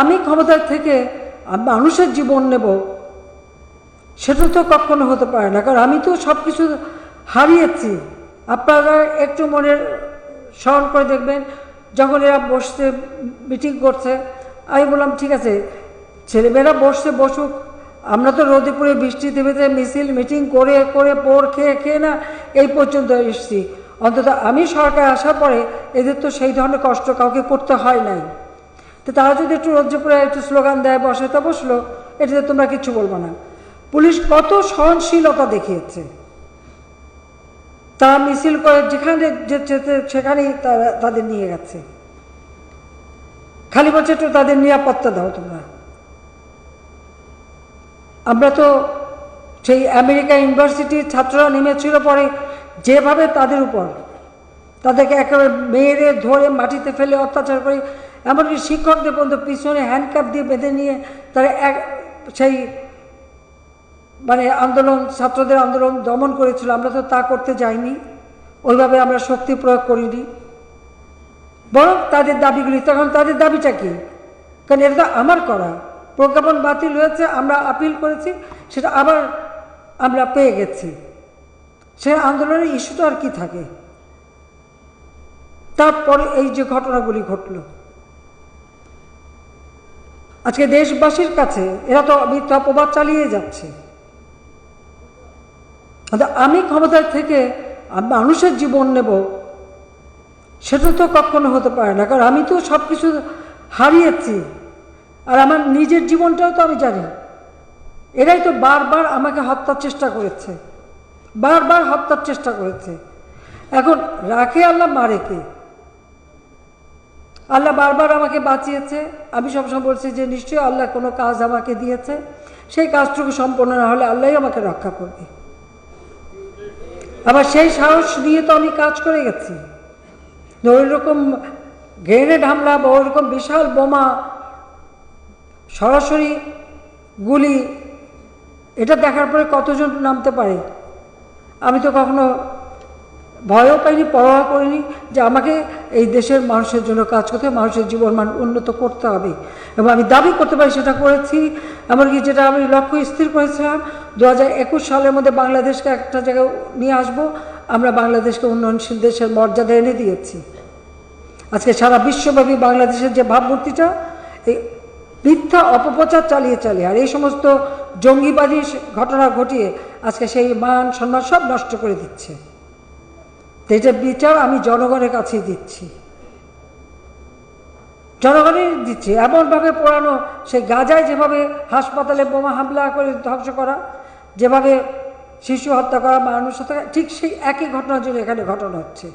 আমি ক্ষমতার থেকে মানুষের জীবন নেব, সেটা তো কখনো হতে পারে না, কারণ আমি তো সব কিছু হারিয়েছি। আপনারা একটু মনে স্মরণ করে দেখবেন, যখন এরা বসতে মিটিং করছে, আমি বললাম ঠিক আছে ছেলেমেয়েরা বসছে বসুক, আমরা তো রোদে পুড়ে বৃষ্টিতে ভেতরে মিছিল মিটিং করে করে পোড় খেয়ে খেয়ে না এই পর্যন্ত এসেছি। অন্তত আমি সরকার আসার পরে এদের তো সেই ধরনের কষ্ট কাউকে করতে হয় নাই। তো তারা যদি একটু রোদ্রে পুড়ে একটু স্লোগান দেয় বসে তো বসলো, এটাতে তোমরা কিচ্ছু বলবো না। পুলিশ কত সহনশীলতা দেখিয়েছে, তারা মিছিল করে যেখানে যেতে সেখানেই তারা তাদের নিয়ে গেছে, খালি বলছে একটু তাদের নিরাপত্তা দাও তোমরা। আমরা তো সেই আমেরিকা ইউনিভার্সিটির ছাত্ররা নেমেছিল পরে যেভাবে তাদের উপর তাদেরকে একেবারে মেরে ধরে মাটিতে ফেলে অত্যাচার করে, এমনকি শিক্ষকদের পর্যন্ত পিছনে হ্যান্ডকাপ দিয়ে বেঁধে নিয়ে তারা সেই মানে আন্দোলন, ছাত্রদের আন্দোলন দমন করেছিল। আমরা তো তা করতে যাইনি, ওইভাবে আমরা শক্তি প্রয়োগ করিনি, বরং তাদের দাবিগুলি, তখন তাদের দাবিটা কি? কারণ এটা তো আমার করা, প্রজ্ঞাপন বাতিল হয়েছে, আমরা আপিল করেছি, সেটা আবার আমরা পেয়ে গেছি, সে আন্দোলনের ইস্যু তো আর কি থাকে। তারপরে এই যে ঘটনাগুলি ঘটল, আজকে দেশবাসীর কাছে এরা তো মিথ্যা অপবাদ চালিয়ে যাচ্ছে। আমি ক্ষমতার থেকে মানুষের জীবন নেব, সেটা তো কখনো হতে পারে না, কারণ আমি তো সব কিছু হারিয়েছি, আর আমার নিজের জীবনটাও তো আমি জানি। এরাই তো বারবার আমাকে হত্যার চেষ্টা করেছে, বারবার হত্যার চেষ্টা করেছে। এখন রাখে আল্লাহ, মারে কে? আল্লাহ বারবার আমাকে বাঁচিয়েছে। আমি সবসময় বলছি যে নিশ্চয়ই আল্লাহ কোনো কাজ আমাকে দিয়েছে, সেই কাজটুকু সম্পন্ন না হলে আল্লাহই আমাকে রক্ষা করবে। আবার সেই সাহস নিয়ে তো আমি কাজ করে গেছি। ওই রকম গ্রেনেড হামলা বা ওই রকম বিশাল বোমা, সরাসরি গুলি, এটা দেখার পরে কতজন নামতে পারে? আমি তো কখনো ভয়ও পাইনি, পরোয়া করিনি যে আমাকে এই দেশের মানুষের জন্য কাজ করতে হবে, মানুষের জীবন মান উন্নত করতে হবে, এবং আমি দাবি করতে পারি সেটা করেছি। এমনকি যেটা আমি লক্ষ্য স্থির করেছিলাম 2021 সালের মধ্যে বাংলাদেশকে একটা জায়গায় নিয়ে আসব, আমরা বাংলাদেশকে উন্নয়নশীল দেশের মর্যাদা এনে দিয়েছি। আজকে সারা বিশ্বব্যাপী বাংলাদেশের যে ভাবমূর্তিটা, এই মিথ্যা অপপ্রচার চালিয়ে চালিয়ে আর এই সমস্ত জঙ্গিবাদী ঘটনা ঘটিয়ে আজকে সেই মান সম্মান সব নষ্ট করে দিচ্ছে। এটার বিচার আমি জনগণের কাছেই দিচ্ছি, জনগণই দিচ্ছি। এমনভাবে পোড়ানো, সেই গাজায় যেভাবে হাসপাতালে বোমা হামলা করে ধ্বংস করা, যেভাবে শিশু হত্যা করা, মানুষ হত্যা, ঠিক সেই একই ঘটনার জন্য এখানে ঘটনা হচ্ছে।